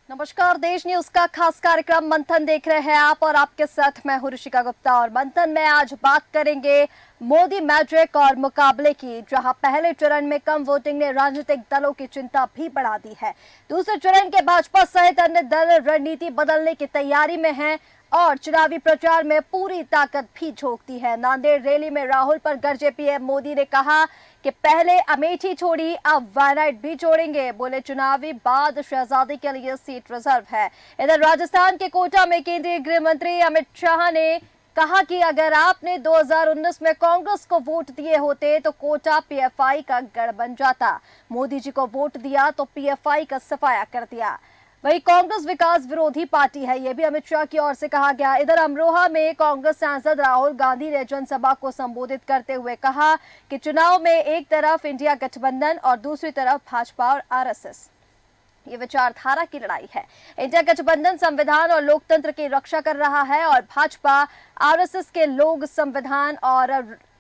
नमस्कार, देश न्यूज का खास कार्यक्रम मंथन देख रहे हैं आप और आपके साथ मैं हूं ऋषिका गुप्ता। और मंथन में आज बात करेंगे मोदी मैजिक और मुकाबले की, जहां पहले चरण में कम वोटिंग ने राजनीतिक दलों की चिंता भी बढ़ा दी है। दूसरे चरण के भाजपा सहित अन्य दल रणनीति बदलने की तैयारी में हैं और चुनावी प्रचार में पूरी ताकत भी झोंकती है। नांदेड़ रैली में राहुल पर गरजे पीएम मोदी ने कहा कि पहले अमेठी छोड़ी, अब वायनाड भी छोड़ेंगे। बोले चुनावी बाद शहजादी के लिए सीट रिजर्व है। इधर राजस्थान के कोटा में केंद्रीय गृह मंत्री अमित शाह ने कहा कि अगर आपने 2019 में कांग्रेस को वोट दिए होते तो कोटा पीएफआई का गढ़ बन जाता। मोदी जी को वोट दिया तो पीएफआई का सफाया कर दिया। वही कांग्रेस विकास विरोधी पार्टी है, यह भी अमित शाह की ओर से कहा गया। इधर अमरोहा में कांग्रेस सांसद राहुल गांधी ने जनसभा को संबोधित करते हुए कहा कि चुनाव में एक तरफ इंडिया गठबंधन और दूसरी तरफ भाजपा और आरएसएस, ये विचारधारा की लड़ाई है। इंडिया गठबंधन संविधान और लोकतंत्र की रक्षा कर रहा है और भाजपा आरएसएस के लोग संविधान और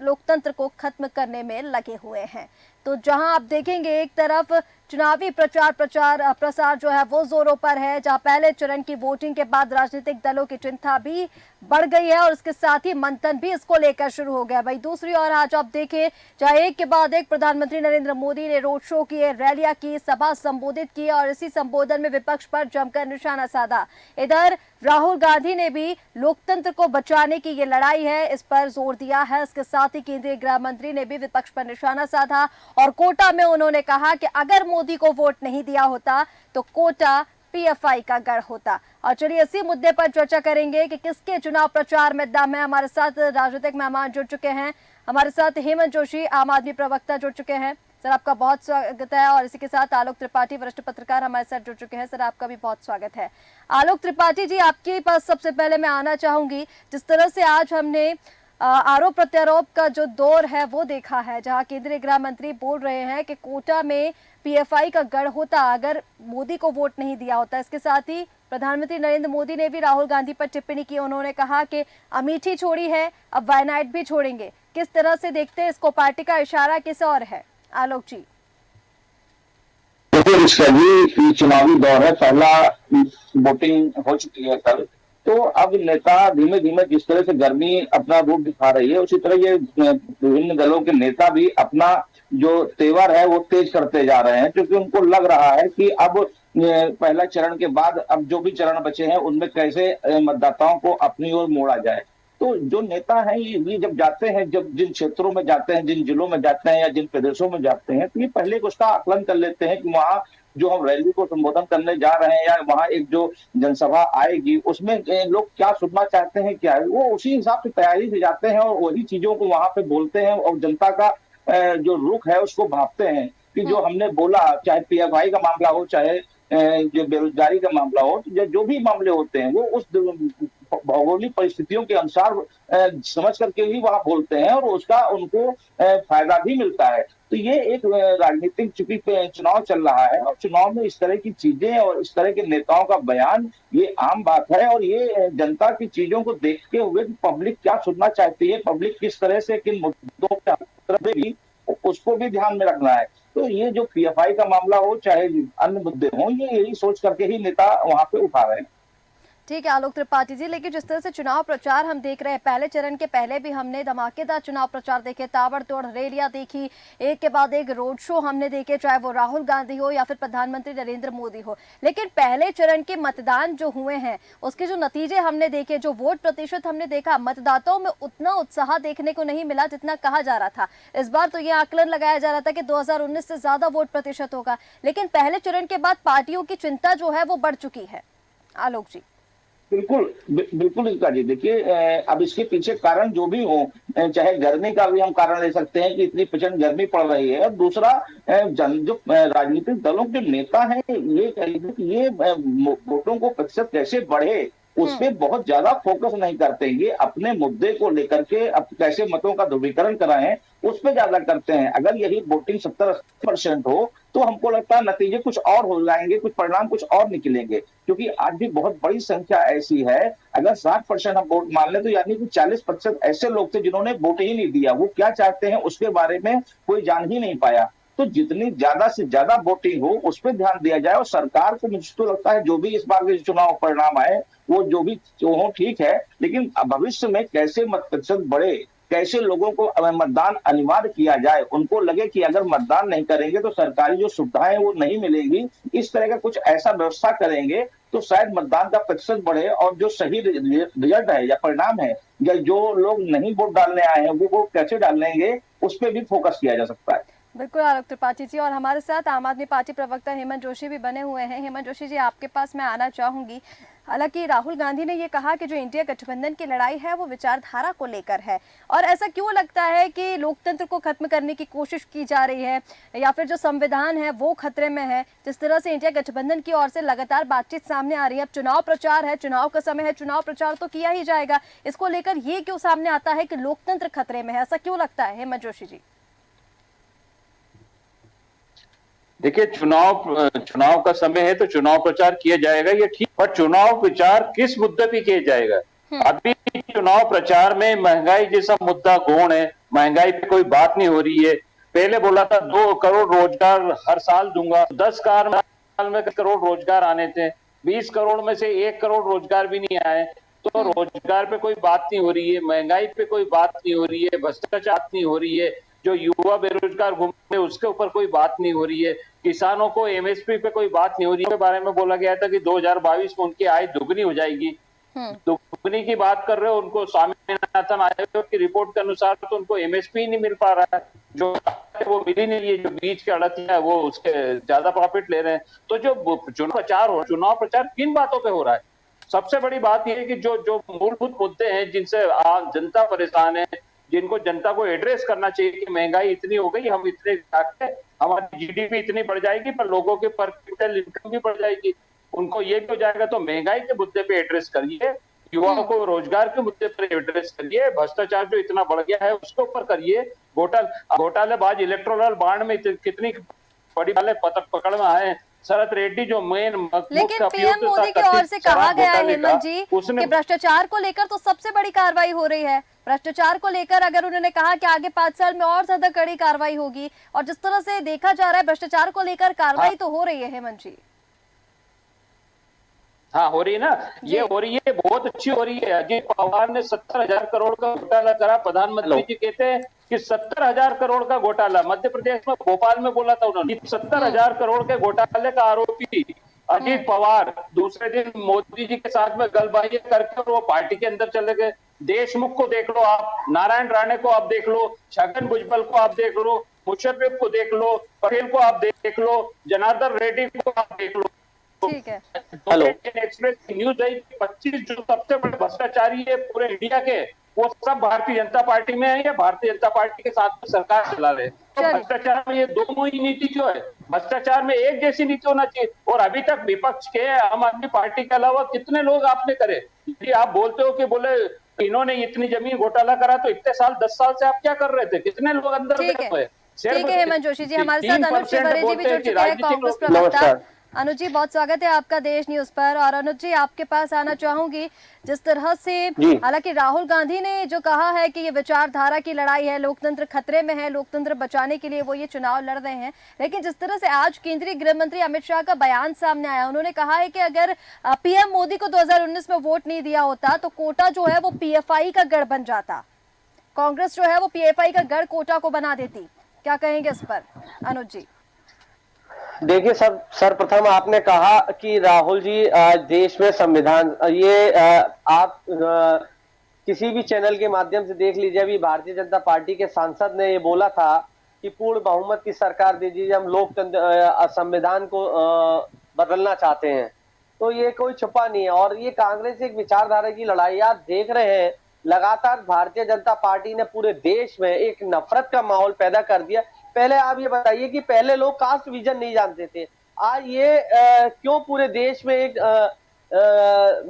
लोकतंत्र को खत्म करने में लगे हुए हैं। तो जहां आप देखेंगे एक तरफ चुनावी प्रसार जो है वो जोरों पर है, जहां पहले चरण की वोटिंग के बाद राजनीतिक दलों की चिंता भी बढ़ गई है और इसके साथ ही मंथन भी इसको लेकर शुरू हो गया। भाई दूसरी ओर आज आप देखें, चाहे एक के बाद एक प्रधानमंत्री नरेंद्र मोदी ने रोड शो किए, रैलियां की, सभा संबोधित की और इसी संबोधन में विपक्ष पर जमकर निशाना साधा। इधर राहुल गांधी ने भी लोकतंत्र को बचाने की ये लड़ाई है, इस पर जोर दिया है। इसके साथ ही केंद्रीय गृह मंत्री ने भी विपक्ष पर निशाना साधा और कोटा में उन्होंने कहा कि अगर मोदी को वोट नहीं दिया होता तो कोटा पीएफआई का गढ़ होता। और चलिए इसी मुद्दे पर चर्चा करेंगे कि किसके चुनाव प्रचार में दम है। हमारे साथ राजनीतिक मेहमान जुड़ चुके हैं। हमारे साथ हेमंत जोशी, आम आदमी प्रवक्ता, जुड़ चुके हैं। सर, आपका बहुत स्वागत है। और इसी के साथ आलोक त्रिपाठी, वरिष्ठ पत्रकार, हमारे साथ जुड़ चुके हैं। सर, आपका भी बहुत स्वागत है। आलोक त्रिपाठी जी, आपके पास सबसे पहले मैं आना चाहूंगी। जिस तरह से आज हमने आरोप प्रत्यारोप का जो दौर है वो देखा है, जहां केंद्रीय गृह मंत्री बोल रहे हैं कि कोटा में पीएफआई का गढ़ होता अगर मोदी को वोट नहीं दिया होता। इसके साथ ही प्रधानमंत्री नरेंद्र मोदी ने भी राहुल गांधी पर टिप्पणी की। उन्होंने कहा कि अमेठी छोड़ी है, अब वायनाड भी छोड़ेंगे। किस तरह से देखते हैं इसको? पार्टी का इशारा किस ओर है? आलोक जी। देखिए इसका भी चुनावी दौर है, पहला वोटिंग हो चुकी है कल। तो अब नेता धीमे धीमे जिस तरह से गर्मी अपना रूप दिखा रही है, उसी तरह ये विभिन्न दलों के नेता भी अपना जो तेवर है वो तेज करते जा रहे हैं, क्योंकि उनको लग रहा है कि अब पहला चरण के बाद अब जो भी चरण बचे हैं उनमें कैसे मतदाताओं को अपनी ओर मोड़ा जाए। तो जो नेता हैं ये जब जाते हैं, जब जिन क्षेत्रों में जाते हैं, जिन जिलों में जाते हैं या जिन प्रदेशों में जाते हैं, तो ये पहले उसका आकलन कर लेते हैं कि वहां जो हम रैली को संबोधन करने जा रहे हैं या वहां एक जो जनसभा आएगी उसमें लोग क्या सुनना चाहते हैं, क्या है, वो उसी हिसाब से तैयारी से जाते हैं और वही चीजों को वहां पे बोलते हैं और जनता का जो रुख है उसको भांपते हैं कि जो हमने बोला, चाहे पीएफआई का मामला हो, चाहे जो बेरोजगारी का मामला हो, जो भी मामले होते हैं वो उस भौगोलिक परिस्थितियों के अनुसार समझ करके ही वहां बोलते हैं और उसका उनको फायदा भी मिलता है। तो ये एक राजनीतिक, चूंकि चुनाव चल रहा है और चुनाव में इस तरह की चीजें और इस तरह के नेताओं का बयान ये आम बात है और ये जनता की चीजों को देखते हुए पब्लिक क्या सुनना चाहती है, पब्लिक किस तरह से किन मुद्दों पर उसको भी ध्यान में रखना है। तो ये जो पीएफआई का मामला हो चाहे अन्य मुद्दे हों, ये यही सोच करके ही नेता वहां पे उठा रहे हैं। ठीक है आलोक त्रिपाठी जी, लेकिन जिस तरह से चुनाव प्रचार हम देख रहे हैं, पहले चरण के पहले भी हमने धमाकेदार चुनाव प्रचार देखे, ताबड़तोड़ रैलियां देखी, एक के बाद एक रोड शो हमने देखे, चाहे वो राहुल गांधी हो या फिर प्रधानमंत्री नरेंद्र मोदी हो। लेकिन पहले चरण के मतदान जो हुए हैं उसके जो नतीजे हमने देखे, जो वोट प्रतिशत हमने देखा, मतदाताओं में उतना उत्साह देखने को नहीं मिला जितना कहा जा रहा था। इस बार तो यह आकलन लगाया जा रहा था कि 2019 से ज्यादा वोट प्रतिशत होगा, लेकिन पहले चरण के बाद पार्टियों की चिंता जो है वो बढ़ चुकी है। आलोक जी। बिल्कुल बिल्कुल इसका जी, देखिए अब इसके पीछे कारण जो भी हो, चाहे गर्मी का भी हम कारण ले सकते हैं कि इतनी प्रचंड गर्मी पड़ रही है, और दूसरा जो राजनीतिक दलों के नेता हैं ये कहेंगे कि ये वोटों को प्रतिशत कैसे बढ़े उस पर बहुत ज्यादा फोकस नहीं करते। ये अपने मुद्दे को लेकर के अब कैसे मतों का ध्रुवीकरण कराएं उस पर ज्यादा करते हैं। अगर यही वोटिंग 70-80% हो तो हमको लगता है नतीजे कुछ और हो जाएंगे, कुछ परिणाम कुछ और निकलेंगे, क्योंकि आज भी बहुत बड़ी संख्या ऐसी है। अगर 60% हम वोट मान लें तो यानी कि 40% ऐसे लोग थे जिन्होंने वोट ही नहीं दिया। वो क्या चाहते हैं उसके बारे में कोई जान ही नहीं पाया। तो जितनी ज्यादा से ज्यादा वोटिंग हो उस पर ध्यान दिया जाए, और सरकार को मुझे तो लगता है जो भी इस बार के चुनाव परिणाम आए वो जो भी जो हो ठीक है, लेकिन भविष्य में कैसे मत प्रतिशत बढ़े, कैसे लोगों को मतदान अनिवार्य किया जाए, उनको लगे कि अगर मतदान नहीं करेंगे तो सरकारी जो सुविधाएं वो नहीं मिलेगी, इस तरह का कुछ ऐसा व्यवस्था करेंगे तो शायद मतदान का प्रतिशत बढ़े, और जो सही रिजल्ट है या परिणाम है, या जो लोग नहीं वोट डालने आए हैं वो वोट कैसे डालेंगे, उस पर भी फोकस किया जा सकता है। बिल्कुल आलोक त्रिपाठी जी, और हमारे साथ आम आदमी पार्टी प्रवक्ता हेमंत जोशी भी बने हुए हैं। हेमंत जोशी जी, आपके पास मैं आना चाहूंगी। हालांकि राहुल गांधी ने ये कहा कि जो इंडिया गठबंधन की लड़ाई है वो विचारधारा को लेकर है, और ऐसा क्यों लगता है कि लोकतंत्र को खत्म करने की कोशिश की जा रही है, या फिर जो संविधान है वो खतरे में है? जिस तरह से इंडिया गठबंधन की ओर से लगातार बातचीत सामने आ रही है, अब चुनाव प्रचार है, चुनाव का समय है, चुनाव प्रचार तो किया ही जाएगा, इसको लेकर ये क्यों सामने आता है कि लोकतंत्र खतरे में है? ऐसा क्यों लगता है हेमंत जोशी जी? देखिए, चुनाव का समय है तो चुनाव प्रचार किया जाएगा, ये ठीक, पर चुनाव प्रचार किस मुद्दे पे किया जाएगा? अभी चुनाव प्रचार में महंगाई जैसा मुद्दा गौण है, महंगाई पे कोई बात नहीं हो रही है। पहले बोला था 2 करोड़ रोजगार हर साल दूंगा, 10 साल में करोड़ रोजगार आने थे, 20 करोड़ में से 1 करोड़ रोजगार भी नहीं आए। तो रोजगार पे कोई बात नहीं हो रही है, महंगाई पे कोई बात नहीं हो रही है, भ्रष्टाचार नहीं हो रही है, जो युवा बेरोजगार घूम रहे उसके ऊपर कोई बात नहीं हो रही है, किसानों को एमएसपी पे कोई बात नहीं हो रही है। के बारे में बोला गया था कि 2022 में उनकी आय दुगनी हो जाएगी, दुगनी की बात कर रहे हो। उनको स्वामीनाथन आयोग की रिपोर्ट के अनुसार तो उनको एमएसपी नहीं मिल पा रहा है, जो वो मिली नहीं है, जो बीच के अड़तियां है वो उसके ज्यादा प्रॉफिट ले रहे हैं। तो जो चुनाव प्रचार किन बातों पे हो रहा है? सबसे बड़ी बात यह है कि जो जो मूलभूत मुद्दे हैं जिनसे आम जनता परेशान है, जिनको जनता को एड्रेस करना चाहिए कि महंगाई इतनी हो गई, हम इतने हमारी जीडीपी इतनी बढ़ जाएगी पर लोगों के पर कैपिटल इनकम भी बढ़ जाएगी, उनको ये भी हो जाएगा। तो महंगाई के मुद्दे पे एड्रेस करिए, युवाओं को रोजगार के मुद्दे पर एड्रेस करिए, भ्रष्टाचार जो इतना बढ़ गया है उसके ऊपर करिए। घोटालेबाज इलेक्टोरल बॉन्ड में कितनी बड़ी वाले पकड़ में आए। शरद रेड्डी जो मेन, लेकिन पीएम मोदी की ओर से कहा गया है हेमंत जी कि भ्रष्टाचार को लेकर तो सबसे बड़ी कार्रवाई हो रही है। भ्रष्टाचार को लेकर अगर उन्होंने कहा कि आगे 5 साल में और ज्यादा कड़ी कार्रवाई होगी, और जिस तरह से देखा जा रहा है भ्रष्टाचार को लेकर कार्रवाई तो हो रही है हेमंत जी। हाँ, हो रही है ना, ये हो रही है, बहुत अच्छी हो रही है। अजीत पवार ने 70,000 करोड़ का घोटाला करा। प्रधानमंत्री जी कहते हैं कि 70,000 करोड़ का घोटाला, मध्य प्रदेश में भोपाल में बोला था उन्होंने, 70,000 करोड़ के घोटाले का आरोपी अजीत पवार दूसरे दिन मोदी जी के साथ में गलबाजी करके वो पार्टी के अंदर चले गए। देशमुख को देख लो आप, नारायण राणे को आप देख लो, छगन भुजबल को आप देख लो, मुशर्रफ को देख लो, पटेल को आप देख लो, जनार्दन रेड्डी को आप देख लो। ठीक है। हेलो, एक्सप्रेस की न्यूज है 25 जो सबसे बड़े भ्रष्टाचारी है पूरे इंडिया के, वो सब भारतीय जनता पार्टी में है या भारतीय जनता पार्टी के साथ में सरकार चला रहे। तो भ्रष्टाचार में ये दो मुही नीति क्यों है? भ्रष्टाचार में एक जैसी नीति होना चाहिए। और अभी तक विपक्ष के आम आदमी पार्टी के अलावा कितने लोग आपने करे? यदि आप बोलते हो कि बोले इन्होंने इतनी जमीन घोटाला करा, तो इतने साल 10 साल से आप क्या कर रहे थे? कितने लोग अंदर बैठे हुए? ठीक है हेमंत जोशी जी, हमारे साथ अनुज तिवारी जी भी जुड़ चुके हैं, कांग्रेस प्रवक्ता। अनुज जी, बहुत स्वागत है आपका देश न्यूज पर। और अनुज जी, आपके पास आना चाहूंगी। जिस तरह से हालांकि राहुल गांधी ने जो कहा है कि ये विचारधारा की लड़ाई है, लोकतंत्र खतरे में है, लोकतंत्र बचाने के लिए वो ये चुनाव लड़ रहे हैं, लेकिन जिस तरह से आज केंद्रीय गृह मंत्री अमित शाह का बयान सामने आया, उन्होंने कहा है कि अगर पीएम मोदी को 2019 में वोट नहीं दिया होता तो कोटा जो है वो पीएफआई का गढ़ बन जाता, कांग्रेस जो है वो पीएफआई का गढ़ कोटा को बना देती। क्या कहेंगे इस पर अनुज जी? देखिए, सर्वप्रथम आपने कहा कि राहुल जी देश में संविधान, ये आप किसी भी चैनल के माध्यम से देख लीजिए, अभी भारतीय जनता पार्टी के सांसद ने ये बोला था कि पूर्ण बहुमत की सरकार दीजिए, हम लोकतंत्र संविधान को बदलना चाहते हैं। तो ये कोई छुपा नहीं है, और ये कांग्रेस एक विचारधारा की लड़ाई आप देख रहे हैं। लगातार भारतीय जनता पार्टी ने पूरे देश में एक नफरत का माहौल पैदा कर दिया। पहले आप ये बताइए कि पहले लोग कास्ट विजन नहीं जानते थे, आज ये क्यों पूरे देश में एक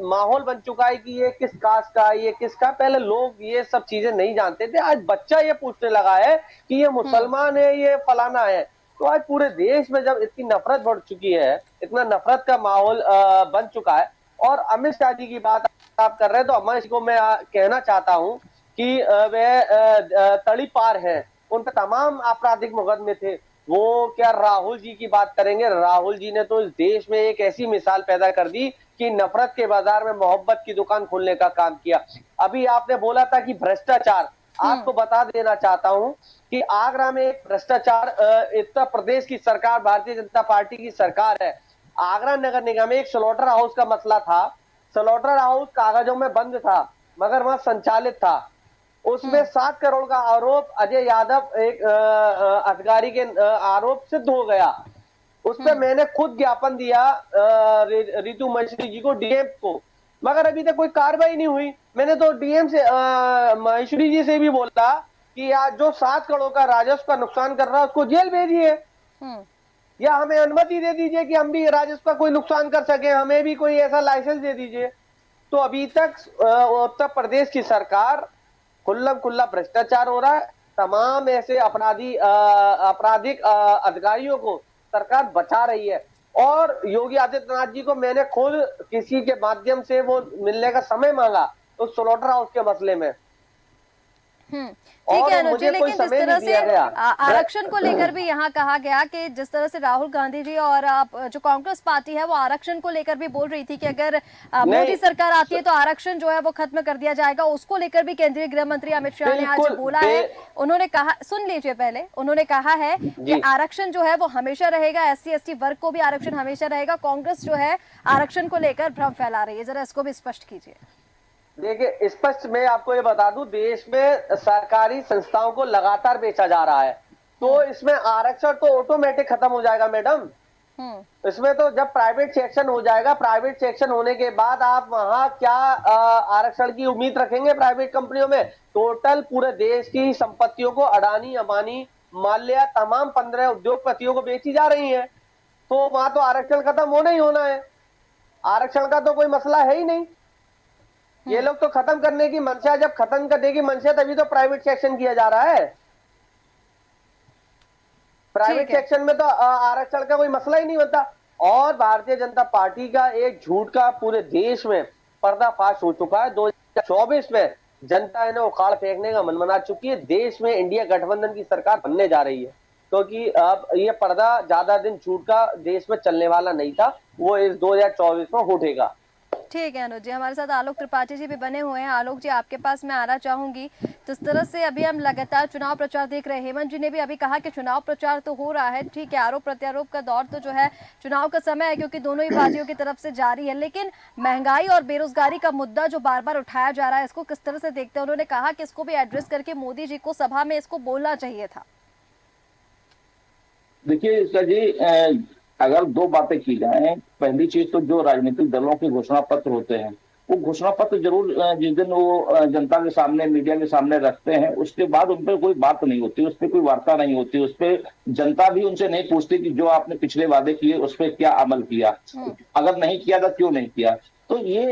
माहौल बन चुका है कि ये किस कास्ट का, ये किसका? पहले लोग ये सब चीजें नहीं जानते थे, आज बच्चा ये पूछने लगा है कि ये मुसलमान है, ये फलाना है। तो आज पूरे देश में जब इतनी नफरत बढ़ चुकी है, इतना नफरत का माहौल बन चुका है, और अमित शाह जी की बात आप कर रहे हैं, तो अमित को मैं कहना चाहता हूं कि वे तड़ी पार है, उन पर तमाम आपराधिक मुकदमे थे, वो क्या राहुल जी की बात करेंगे। राहुल जी ने तो इस देश में एक ऐसी मिसाल पैदा कर दी कि नफरत के बाजार में मोहब्बत की दुकान खोलने का काम किया। अभी आपने बोला था कि भ्रष्टाचार, आपको बता देना चाहता हूं कि आगरा में एक भ्रष्टाचार, उत्तर प्रदेश की सरकार, भारतीय जनता पार्टी की सरकार है। आगरा नगर निगम में एक स्लॉटर हाउस का मसला था। स्लॉटर हाउस कागजों में बंद था मगर वहां संचालित था। उसमें 7 करोड़ का आरोप अजय यादव एक अधिकारी के आरोप सिद्ध हो गया। उस पर मैंने खुद ज्ञापन दिया रितु महेश्वरी जी को, डीएम को, मगर अभी तक कोई कार्रवाई नहीं हुई। मैंने तो डीएम से महेश्वरी जी से भी बोला कि आज जो 7 करोड़ का राजस्व का नुकसान कर रहा है उसको जेल भेजिए, या हमें अनुमति दे दीजिए कि हम भी राजस्व का कोई नुकसान कर सके, हमें भी कोई ऐसा लाइसेंस दे दीजिए। तो अभी तक उत्तर प्रदेश की सरकार खुल्लम खुल्ला भ्रष्टाचार हो रहा है। तमाम ऐसे आपराधिक अधिकारियों को सरकार बचा रही है। और योगी आदित्यनाथ जी को मैंने खुद किसी के माध्यम से वो मिलने का समय मांगा उस स्लॉटर हाउस के मसले में। ठीक है अनुज जी, लेकिन जिस तरह से आरक्षण को गया। लेकर भी यहाँ कहा गया कि जिस तरह से राहुल गांधी जी और जो कांग्रेस पार्टी है वो आरक्षण को लेकर भी बोल रही थी कि अगर मोदी सरकार आती है तो आरक्षण जो है वो खत्म कर दिया जाएगा, उसको लेकर भी केंद्रीय गृह मंत्री अमित शाह ने आज बोला है। उन्होंने कहा, सुन लीजिए पहले, उन्होंने कहा है कि आरक्षण जो है वो हमेशा रहेगा, SC ST वर्ग को भी आरक्षण हमेशा रहेगा। कांग्रेस जो है आरक्षण को लेकर भ्रम फैला रही है, जरा इसको भी स्पष्ट कीजिए। देखिए, स्पष्ट मैं आपको ये बता दूं, देश में सरकारी संस्थाओं को लगातार बेचा जा रहा है, तो इसमें आरक्षण तो ऑटोमेटिक खत्म हो जाएगा मैडम। इसमें तो जब प्राइवेट सेक्शन हो जाएगा, प्राइवेट सेक्शन होने के बाद आप वहां क्या आरक्षण की उम्मीद रखेंगे प्राइवेट कंपनियों में? टोटल पूरे देश की संपत्तियों को अडानी, अंबानी, माल्या, तमाम 15 उद्योगपतियों को बेची जा रही है, तो वहां तो आरक्षण खत्म होना ही होना है। आरक्षण का तो कोई मसला है ही नहीं। ये लोग तो खत्म करने की मंशा, जब खत्म करने की मंशा तभी तो प्राइवेट सेक्शन किया जा रहा है। प्राइवेट सेक्शन में तो आरक्षण का कोई मसला ही नहीं होता। और भारतीय जनता पार्टी का एक झूठ का पूरे देश में पर्दाफाश हो चुका है। 2024 में जनता इन्हें उखाड़ फेंकने का मन बना चुकी है। देश में इंडिया गठबंधन की सरकार बनने जा रही है, क्योंकि अब ये पर्दा ज्यादा दिन झूठ का देश में चलने वाला नहीं था, वो इस 2024 में उठेगा। ठीक है अनुज जी, हमारे साथ आलोक त्रिपाठी जी भी बने हुए हैं। आलोक जी, आपके पास मैं आना चाहूंगी। जिस तरह से अभी हम लगातार चुनाव प्रचार देख रहे हैं, हेमंत जी ने भी अभी कहा कि चुनाव प्रचार तो हो रहा है, ठीक है, आरोप प्रत्यारोप का दौर तो जो है चुनाव का समय है क्योंकि दोनों ही पार्टियों की तरफ से जारी है, लेकिन महंगाई और बेरोजगारी का मुद्दा जो बार बार उठाया जा रहा है, इसको किस तरह से देखते हैं? उन्होंने कहा कि इसको भी एड्रेस करके मोदी जी को सभा में इसको बोलना चाहिए था। देखिए सर जी, अगर 2 बातें की जाएं, पहली चीज तो जो राजनीतिक दलों के घोषणा पत्र होते हैं, वो घोषणा पत्र जरूर जिस दिन वो जनता के सामने, मीडिया के सामने रखते हैं, उसके बाद उन पर कोई बात नहीं होती, उस पर कोई वार्ता नहीं होती, उस पर जनता भी उनसे नहीं पूछती कि जो आपने पिछले वादे किए उस पर क्या अमल किया, अगर नहीं किया तो क्यों नहीं किया। तो ये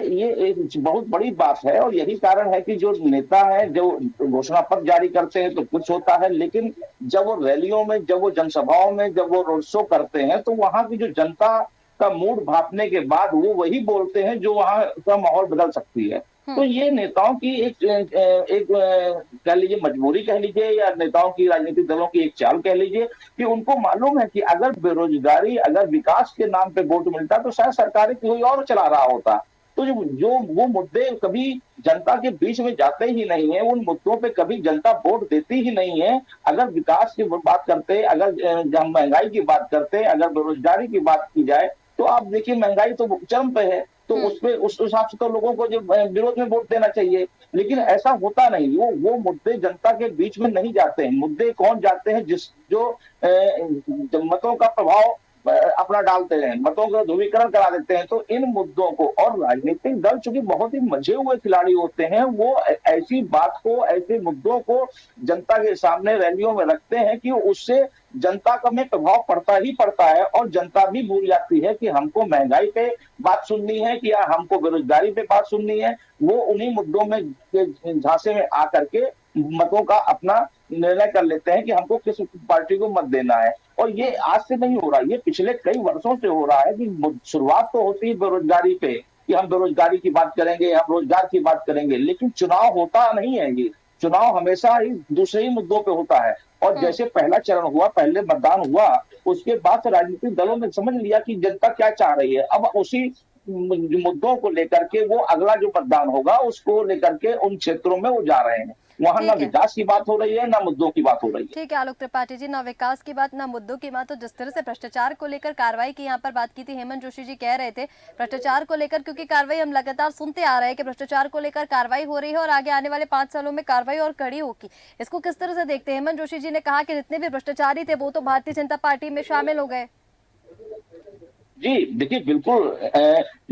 एक बहुत बड़ी बात है। और यही कारण है कि जो नेता है, जो घोषणा पत्र जारी करते हैं तो कुछ होता है, लेकिन जब वो रैलियों में, जब वो जनसभाओं में, जब वो रोड शो करते हैं, तो वहां की जो जनता का मूड भांपने के बाद वो वही बोलते हैं जो वहां का माहौल बदल सकती है। तो ये नेताओं की एक कह लीजिए मजबूरी कह लीजिए, या नेताओं की, राजनीतिक दलों की एक चाल कह लीजिए, कि उनको मालूम है कि अगर बेरोजगारी, अगर विकास के नाम पे वोट मिलता तो शायद सरकारें कोई और चला रहा होता। तो जो वो मुद्दे कभी जनता के बीच में जाते ही नहीं है, उन मुद्दों पे कभी जनता वोट देती ही नहीं है। अगर विकास की बात करते, अगर महंगाई की बात करते, अगर बेरोजगारी की बात की जाए, तो आप देखिए महंगाई तो चरम पे है, तो उस हिसाब से तो लोगों को जो विरोध में वोट देना चाहिए, लेकिन ऐसा होता नहीं। वो मुद्दे जनता के बीच में नहीं जाते हैं। मुद्दे कौन जाते हैं? जो मतों का प्रभाव अपना डालते हैं, मतों का ध्रुवीकरण करा देते हैं। तो इन मुद्दों को, और राजनीतिक दल चूंकि बहुत ही मजे हुए खिलाड़ी होते हैं, वो ऐसी बात को, ऐसे मुद्दों को जनता के सामने रैलियों में रखते हैं कि उससे जनता का में प्रभाव पड़ता ही पड़ता है। और जनता भी भूल जाती है कि हमको महंगाई पे बात सुननी है कि या हमको बेरोजगारी पे बात सुननी है। वो उन्हीं मुद्दों में झांसे में आकर के मतों का अपना निर्णय कर लेते हैं कि हमको किस पार्टी को मत देना है। और ये आज से नहीं हो रहा, ये पिछले कई वर्षों से हो रहा है कि शुरुआत तो होती है बेरोजगारी पे कि हम बेरोजगारी की बात करेंगे, हम रोजगार की बात करेंगे, लेकिन चुनाव होता नहीं है। ये चुनाव हमेशा ही दूसरे ही मुद्दों पे होता है। और जैसे पहला चरण हुआ, पहले मतदान हुआ, उसके बाद से राजनीतिक दलों ने समझ लिया कि जनता क्या चाह रही है। अब उसी मुद्दों को लेकर के वो अगला जो मतदान होगा उसको लेकर के उन क्षेत्रों में वो जा रहे हैं। वहां ना ठीक है। विकास की बात हो रही है, ना मुद्दों की बात हो रही है। ठीक है आलोक त्रिपाठी जी, ना विकास की बात ना मुद्दों की बात। तो जिस तरह से भ्रष्टाचार को लेकर कार्रवाई की यहाँ पर बात की थी, हेमंत जोशी जी कह रहे थे भ्रष्टाचार को लेकर, क्योंकि कार्रवाई हम लगातार सुनते आ रहे हैं कि भ्रष्टाचार को लेकर कार्रवाई हो रही है और आगे आने वाले 5 सालों में कार्रवाई और कड़ी होगी। इसको किस तरह से देखते हैं? हेमंत जोशी जी ने कहा कि जितने भी भ्रष्टाचारी थे वो तो भारतीय जनता पार्टी में शामिल हो गए। जी देखिए, बिल्कुल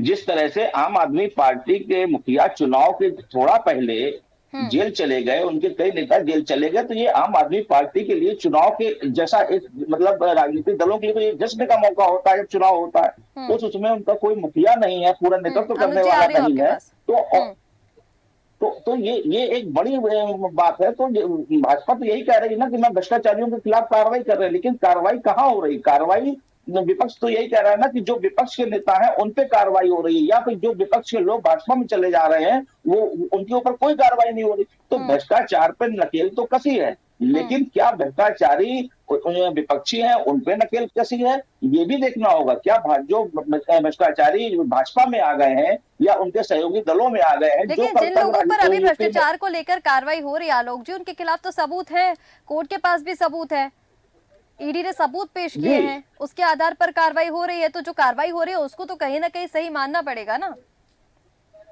जिस तरह से आम आदमी पार्टी के मुखिया चुनाव के थोड़ा पहले जेल चले गए, उनके कई नेता जेल चले गए, तो ये आम आदमी पार्टी के लिए चुनाव के जैसा एक मतलब राजनीतिक दलों के लिए तो ये जश्न का मौका होता है जब चुनाव होता है। उसमें उनका कोई मुखिया नहीं है, पूरा नेतृत्व करने अनुज जी आ वाला रही हूँ नहीं आपके है। पास। तो ये एक बड़ी बात है। तो भाजपा तो यही कह रही है ना कि मैं भ्रष्टाचारियों के खिलाफ कार्रवाई कर रहे हैं, लेकिन कार्रवाई कहाँ हो रही? कार्रवाई विपक्ष तो यही कह रहा है ना कि जो विपक्ष के नेता हैं उन पे कार्रवाई हो रही है, या फिर जो विपक्ष के लोग भाजपा में चले जा रहे हैं वो उनके ऊपर कोई कार्रवाई नहीं हो रही। तो भ्रष्टाचार पर नकेल तो कसी है, लेकिन क्या भ्रष्टाचारी विपक्षी हैं उन पे नकेल कसी है, ये भी देखना होगा। क्या जो भ्रष्टाचारी भाजपा में आ गए हैं या उनके सहयोगी दलों में आ गए हैं, जो देखिए कल जिन तक लोगों पर अभी यूपी में भ्रष्टाचार को लेकर कार्रवाई हो रही है आलोक जी, उनके खिलाफ तो सबूत है, कोर्ट के पास भी सबूत है, ईडी ने सबूत पेश किए हैं, उसके आधार पर कार्रवाई हो रही है। तो जो कार्रवाई हो रही है उसको तो कहीं ना कहीं सही मानना पड़ेगा ना।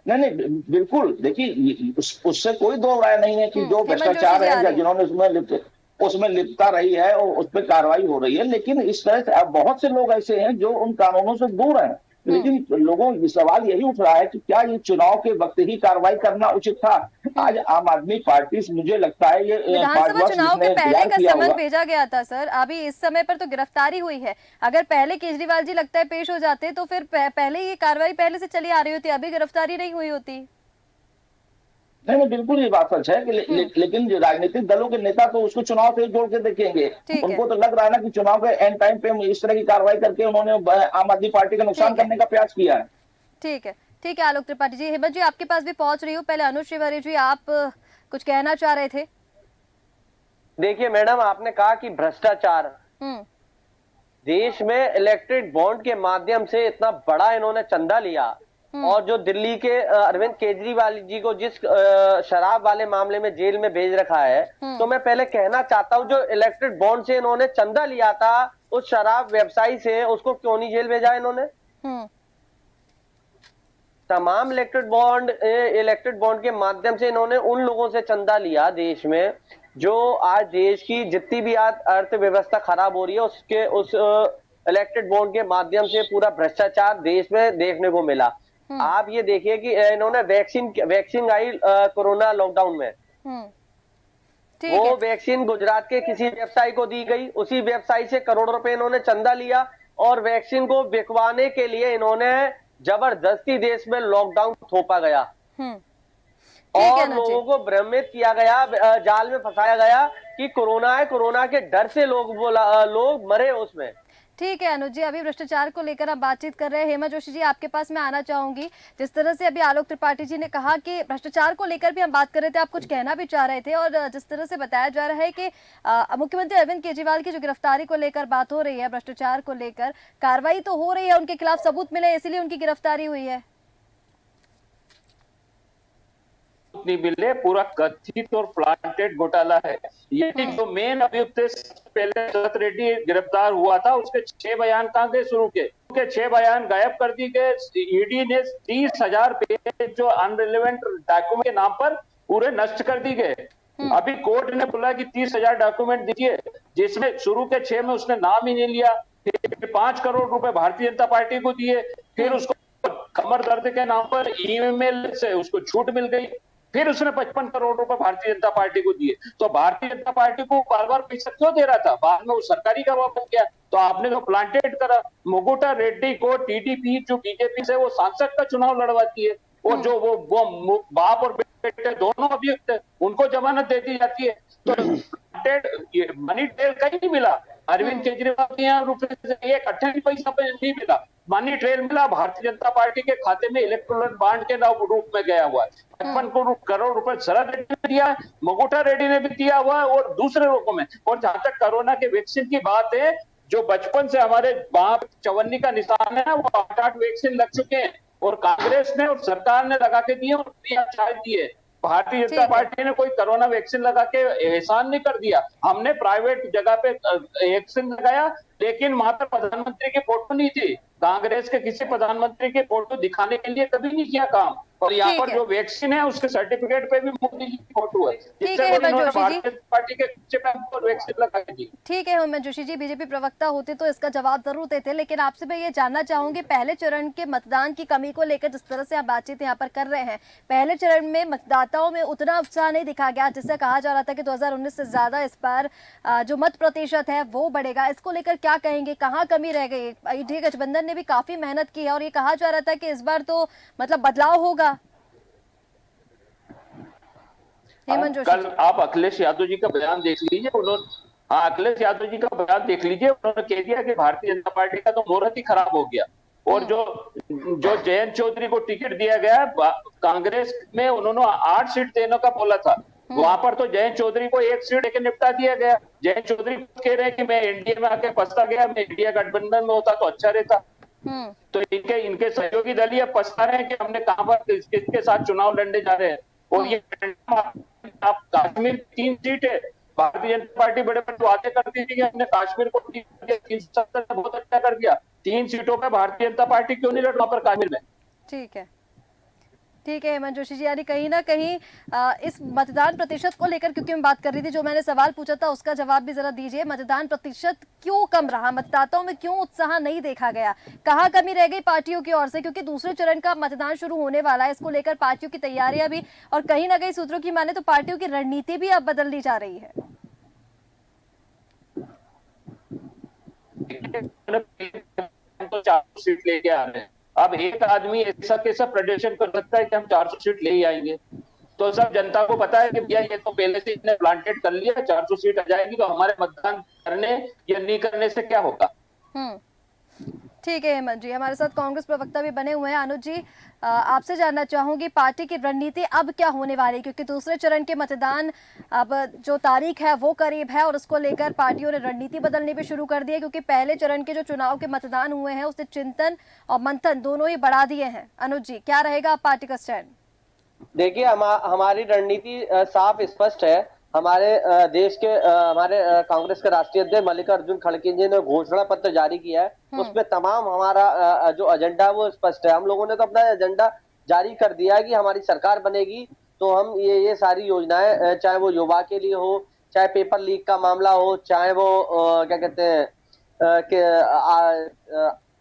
नहीं, बिल्कुल। देखिए, उससे कोई दो राय नहीं है कि जो हेमंत जोशी भ्रष्टाचार जी आ है या रही हैं। जिन्होंने उसमें लिप्तता रही है और उस पर कार्रवाई हो रही है, लेकिन इस तरह से अब बहुत से लोग ऐसे हैं जो उन कानूनों से दूर हैं। लेकिन लोगों की सवाल यही उठ रहा है कि क्या ये चुनाव के वक्त ही कार्रवाई करना उचित था? आज आम आदमी पार्टी से मुझे लगता है ये 5 विधानसभा वर्ष चुनाव के जिसने पहले इंतजार का किया समन होगा। भेजा गया था सर, अभी इस समय पर तो गिरफ्तारी हुई है। अगर पहले केजरीवाल जी लगता है पेश हो जाते तो फिर पहले ये कार्रवाई पहले से चली आ रही होती, अभी गिरफ्तारी नहीं हुई होती। नहीं, बिल्कुल ये बात सच है कि लेकिन जो राजनीतिक दलों के नेता तो उसको चुनाव से जोड़ के देखेंगे। ठीक है। उनको तो लग रहा है ना कि चुनाव के एंड टाइम पे इस तरह की कार्रवाई करके उन्होंने आम आदमी पार्टी का नुकसान ठीक है। करने का प्रयास किया है। ठीक है, ठीक है आलोक त्रिपाठी जी। हेमंत जी आपके पास भी पहुंच रही हूँ, पहले अनुज श्रीवारी जी आप कुछ कहना चाह रहे थे। देखिए मैडम, आपने कहा कि भ्रष्टाचार देश में इलेक्ट्रिक बॉन्ड के माध्यम से इतना बड़ा इन्होंने चंदा लिया, और जो दिल्ली के अरविंद केजरीवाल जी को जिस शराब वाले मामले में जेल में भेज रखा है, तो मैं पहले कहना चाहता हूं जो इलेक्ट्रिक बॉन्ड से इन्होंने चंदा लिया था उस शराब व्यवसायी से, उसको क्यों नहीं जेल भेजा इन्होंने? तमाम इलेक्ट्रिक बॉन्ड के माध्यम से इन्होंने उन लोगों से चंदा लिया देश में, जो आज देश की जितनी भी आज अर्थव्यवस्था खराब हो रही है उसके उस इलेक्ट्रिक बॉन्ड के माध्यम से पूरा भ्रष्टाचार देश में देखने को मिला। आप ये देखिए कि इन्होंने वैक्सीन आई कोरोना लॉकडाउन में, वो वैक्सीन गुजरात के किसी व्यवसायी को दी गई, उसी व्यवसायी से करोड़ों रुपए इन्होंने चंदा लिया और वैक्सीन को बिकवाने के लिए इन्होंने जबरदस्ती देश में लॉकडाउन थोपा गया और लोगों को भ्रमित किया गया, जाल में फंसाया गया कि कोरोना है, कोरोना के डर से लोग मरे उसमें। ठीक है अनुज जी, अभी भ्रष्टाचार को लेकर आप बातचीत कर रहे हैं। हेमंत जोशी जी आपके पास मैं आना चाहूंगी। जिस तरह से अभी आलोक त्रिपाठी जी ने कहा कि भ्रष्टाचार को लेकर भी हम बात कर रहे थे, आप कुछ कहना भी चाह रहे थे, और जिस तरह से बताया जा रहा है कि मुख्यमंत्री अरविंद केजरीवाल की जो गिरफ्तारी को लेकर बात हो रही है, भ्रष्टाचार को लेकर कार्रवाई तो हो रही है, उनके खिलाफ सबूत मिले इसलिए उनकी गिरफ्तारी हुई है। नहीं मिले, पूरा कथित और प्लांटेड घोटाला है ये। जो मेन अभियुक्त पहले दत्त रेड्डी गिरफ्तार हुआ था, उसके 6 बयान कहां गए? शुरू के 6 बयान गायब कर दिए गए। ईडी ने 30,000 पेज जो अनरिलेवेंट डॉक्यूमेंट के नाम पर पूरे नष्ट कर दिए गए। अभी कोर्ट ने बोला कि 30,000 डॉक्यूमेंट दीजिए, जिसमें शुरू के 6 में उसने नाम ही नहीं लिया। फिर 5 करोड़ रुपए भारतीय जनता पार्टी को दिए, फिर उसको कमर दर्द के नाम पर ईमेल से उसको छूट मिल गई, फिर उसने 55 करोड़ रुपए भारतीय जनता पार्टी को दिए। तो भारतीय जनता पार्टी को बार बार पैसा क्यों दे रहा था? बाद में वो सरकारी गवाह बन गया। तो आपने तो प्लांटेड करा। मुकुटा रेड्डी को टीडीपी जो बीजेपी से वो सांसद का चुनाव लड़वाती है, और जो वो बाप और बेटे दोनों अभियुक्त है, उनको जमानत दे दी जाती है। तो मनी ट्रेल कहीं नहीं मिला। अरविंद केजरीवाल के यहाँ रुपए से 1 अट्ठाई पैसा नहीं मिला। मनी ट्रेल मिला, भारतीय जनता पार्टी के खाते में इलेक्टोरल बॉन्ड के रूप में गया हुआ है। 55 करोड़ रुपए शरद रेड्डी ने दिया है, मगुटा रेड्डी ने भी दिया हुआ है, और दूसरे लोगों में। और जहां तक कोरोना के वैक्सीन की बात है, जो बचपन से हमारे वहां चवन्नी का निशान है, वो 8 वैक्सीन लग चुके हैं, और कांग्रेस ने और सरकार ने लगा के दिए, और शायद दिए। भारतीय जनता पार्टी ने कोई कोरोना वैक्सीन लगा के एहसान नहीं कर दिया। हमने प्राइवेट जगह पे वैक्सीन लगाया, लेकिन वहां पर प्रधानमंत्री की फोटो नहीं थी। कांग्रेस के किसी प्रधानमंत्री की फोटो दिखाने के लिए कभी नहीं किया काम। और यहाँ पर जो वैक्सीन है, उसके सर्टिफिकेट पे भी मोदी जी की फोटो है, जिससे भारतीय जनता पार्टी के वैक्सीन लगा दी। ठीक है हेमंत जोशी जी, बीजेपी प्रवक्ता होते तो इसका जवाब जरूर देते, लेकिन आपसे मैं ये जानना चाहूंगी, पहले चरण के मतदान की कमी को लेकर जिस तरह से आप बातचीत यहाँ पर कर रहे हैं, पहले चरण में मतदाताओं में उतना उत्साह नहीं दिखा गया, जिससे कहा जा रहा था कि 2019 से ज्यादा इस बार जो मत प्रतिशत है वो बढ़ेगा। इसको लेकर क्या कहेंगे, कहाँ कमी रह गई? ईडी गठबंधन ने भी काफी मेहनत की है, और ये कहा जा रहा था कि इस बार तो मतलब बदलाव होगा। हेमंत जोशी, कल आप अखिलेश यादव जी का बयान देख लीजिए, उन्होंने अखिलेश यादव जी का बयान देख लीजिए, उन्होंने कह दिया कि भारतीय जनता पार्टी का तो मुहूर्त ही खराब हो गया। और जो जयंत चौधरी को टिकट दिया गया, कांग्रेस में उन्होंने 8 सीट देने का बोला था, वहां पर तो जयंत चौधरी को 1 सीट लेकर निपटा दिया गया। जयंत चौधरी कह रहे हैं कि मैं एनडीए में आके पछता गया, मैं इंडिया गठबंधन में होता तो अच्छा रहता। तो इनके सहयोगी दल ये पछता रहे हैं कि हमने कहां पर किसके साथ चुनाव लड़ने जा रहे हैं। और ये आप कश्मीर 3 सीट है, भारतीय जनता पार्टी बड़े बड़े वादे करती थी कि हमने कश्मीर को 370 बहुत अच्छा कर दिया। 3 सीटों पे भारतीय जनता पार्टी क्यों नहीं लड़ वहां पर कश्मीर में? ठीक है हेमंत जोशी जी, यानी कहीं ना कहीं इस मतदान प्रतिशत को लेकर, क्योंकि मैं बात कर रही थी, जो मैंने सवाल पूछा था उसका जवाब भी जरा दीजिए। मतदान प्रतिशत क्यों कम रहा, मतदाताओं में क्यों उत्साह नहीं देखा गया, कहाँ कमी रह गई पार्टियों की ओर से? क्योंकि दूसरे चरण का मतदान शुरू होने वाला है, इसको लेकर पार्टियों की तैयारियां भी, और कहीं ना कहीं सूत्रों की माने तो पार्टियों की रणनीति भी अब बदलनी जा रही है। तो 400 सीट लेके आ रहे हैं। अब एक आदमी ऐसा कैसा प्रदर्शन कर सकता है कि हम 400 सीट ले ही आएंगे? तो सब जनता को पता है कि भैया ये तो पहले से इन्हें प्लांटेड कर लिया, 400 सीट आ जाएगी, तो हमारे मतदान करने या नहीं करने से क्या होगा। ठीक है हेमंत जी, हमारे साथ कांग्रेस प्रवक्ता भी बने हुए हैं। अनुज जी, आपसे जानना चाहूंगी पार्टी की रणनीति अब क्या होने वाली है, क्योंकि दूसरे चरण के मतदान अब जो तारीख है वो करीब है, और उसको लेकर पार्टियों ने रणनीति बदलनी भी शुरू कर दी है, क्योंकि पहले चरण के जो चुनाव के मतदान हुए हैं उससे चिंतन और मंथन दोनों ही बढ़ा दिए हैं। अनुज जी, क्या रहेगा पार्टी का स्टैंड? देखिए, हमारी रणनीति साफ स्पष्ट है। हमारे देश के हमारे कांग्रेस के राष्ट्रीय अध्यक्ष मल्लिकार्जुन खड़गे जी ने घोषणा पत्र जारी किया है, उसमें तमाम हमारा जो एजेंडा है वो स्पष्ट है। हम लोगों ने तो अपना एजेंडा जारी कर दिया है कि हमारी सरकार बनेगी तो हम ये सारी योजनाएं, चाहे वो युवा के लिए हो, चाहे पेपर लीक का मामला हो, चाहे वो क्या कहते हैं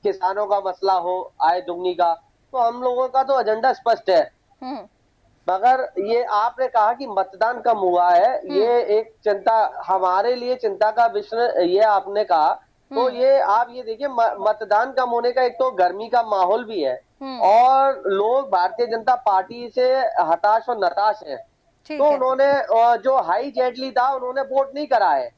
किसानों का मसला हो, आय दुगनी का, तो हम लोगों का तो एजेंडा स्पष्ट है। मगर ये आपने कहा कि मतदान कम हुआ है, ये एक चिंता, हमारे लिए चिंता का विषय ये आपने कहा। तो ये आप ये देखिए, मतदान कम होने का एक तो गर्मी का माहौल भी है, और लोग भारतीय जनता पार्टी से हताश और नताश है। तो उन्होंने जो हाई जेटली था उन्होंने वोट नहीं करा है।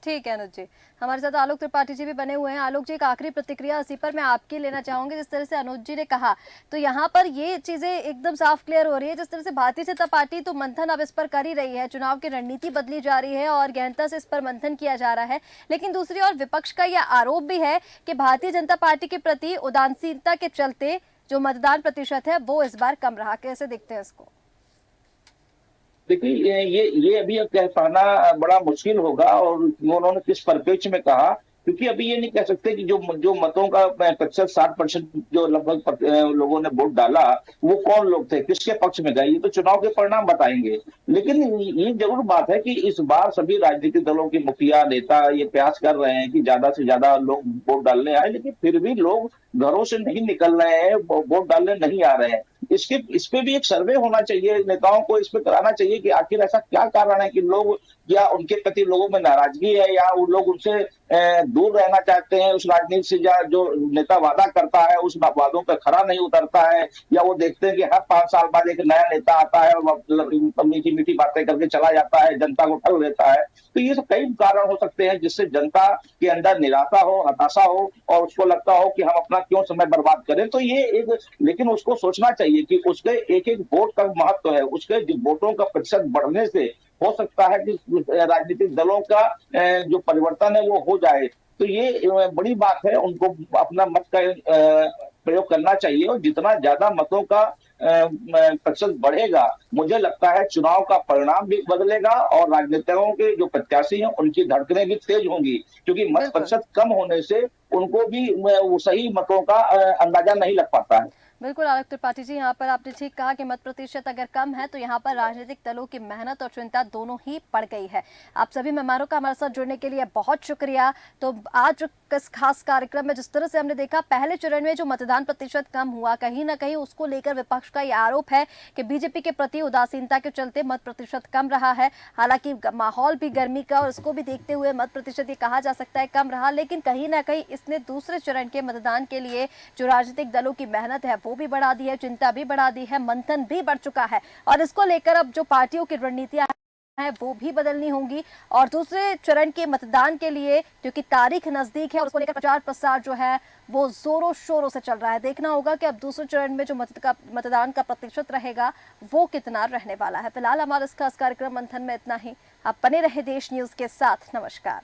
ठीक है अनुज जी, हमारे साथ आलोक त्रिपाठी जी भी बने हुए हैं। आलोक जी, एक आखिरी प्रतिक्रिया इसी पर मैं आपकी लेना चाहूंगी। जिस तरह से अनुज जी ने कहा, तो यहाँ पर ये चीजें एकदम साफ क्लियर हो रही है, जिस तरह से भारतीय जनता पार्टी तो मंथन अब इस पर कर ही रही है, चुनाव की रणनीति बदली जा रही है और गहनता से इस पर मंथन किया जा रहा है, लेकिन दूसरी ओर विपक्ष का यह आरोप भी है कि भारतीय जनता पार्टी के प्रति उदासीनता के चलते जो मतदान प्रतिशत है वो इस बार कम रहा। कैसे देखते हैं इसको? देखिए, ये अभी कह पाना बड़ा मुश्किल होगा, और उन्होंने किस परिप्रेक्ष्य में कहा, क्योंकि अभी ये नहीं कह सकते कि जो मतों का प्रतिशत 60% जो लगभग लोगों ने वोट डाला वो कौन लोग थे, किसके पक्ष में गए, ये तो चुनाव के परिणाम बताएंगे। लेकिन ये जरूर बात है कि इस बार सभी राजनीतिक दलों के मुखिया नेता ये प्रयास कर रहे हैं कि ज्यादा से ज्यादा लोग वोट डालने आए, लेकिन फिर भी लोग घरों से नहीं निकल रहे हैं, वोट डालने नहीं आ रहे हैं। इस पे भी एक सर्वे होना चाहिए, नेताओं को इस पे कराना चाहिए कि आखिर ऐसा क्या कारण है कि लोग या उनके प्रति लोगों में नाराजगी है, या वो लोग उनसे दूर रहना चाहते हैं उस राजनीति से, या जो नेता वादा करता है उस वादों पर खरा नहीं उतरता है, या वो देखते हैं कि हर 5 साल बाद एक नया नेता आता है और मीठी मीठी बातें करके चला जाता है, जनता को ठग देता है। तो ये सब कई कारण हो सकते हैं जिससे जनता के अंदर निराशा हो, हताशा हो, और उसको लगता हो कि हम अपना क्यों समय बर्बाद करें। तो ये एक, लेकिन उसको सोचना चाहिए कि उसके एक एक वोट का महत्व है, उसके वोटों का प्रतिशत बढ़ने से हो सकता है कि राजनीतिक दलों का जो परिवर्तन है वो हो जाए। तो ये बड़ी बात है, उनको अपना मत का प्रयोग करना चाहिए, और जितना ज्यादा मतों का प्रतिशत बढ़ेगा, मुझे लगता है चुनाव का परिणाम भी बदलेगा और राजनेताओं के जो प्रत्याशी हैं उनकी धड़कनें भी तेज होंगी, क्योंकि मत प्रतिशत कम होने से उनको भी वो सही मतों का अंदाजा नहीं लग पाता है। बिल्कुल आलोक त्रिपाठी जी, यहाँ पर आपने ठीक कहा कि मत प्रतिशत अगर कम है तो यहाँ पर राजनीतिक दलों की मेहनत और चिंता दोनों ही पड़ गई है। आप सभी मेहमानों का हमारे साथ जुड़ने के लिए बहुत शुक्रिया। तो आज इस खास कार्यक्रम में जिस तरह से हमने देखा, पहले चरण में जो मतदान प्रतिशत कम हुआ, कहीं ना कहीं उसको लेकर विपक्ष का ये आरोप है कि बीजेपी के प्रति उदासीनता के चलते मत प्रतिशत कम रहा है। हालांकि माहौल भी गर्मी का और उसको भी देखते हुए मत प्रतिशत ये कहा जा सकता है कम रहा, लेकिन कहीं ना कहीं इसने दूसरे चरण के मतदान के लिए जो राजनीतिक दलों की मेहनत है वो भी बढ़ा दी है, चिंता भी बढ़ा दी है, मंथन भी बढ़ चुका है, और इसको लेकर अब जो पार्टियों की रणनीतियां है वो भी बदलनी होंगी। और दूसरे चरण के मतदान के लिए क्योंकि तारीख नजदीक है, उसको लेकर प्रचार प्रसार जो है वो जोरों शोरों से चल रहा है। देखना होगा कि अब दूसरे चरण में जो मतदान का प्रतिशत रहेगा वो कितना रहने वाला है। फिलहाल हमारे इस खास कार्यक्रम मंथन में इतना ही। आप बने रहे देश न्यूज के साथ। नमस्कार।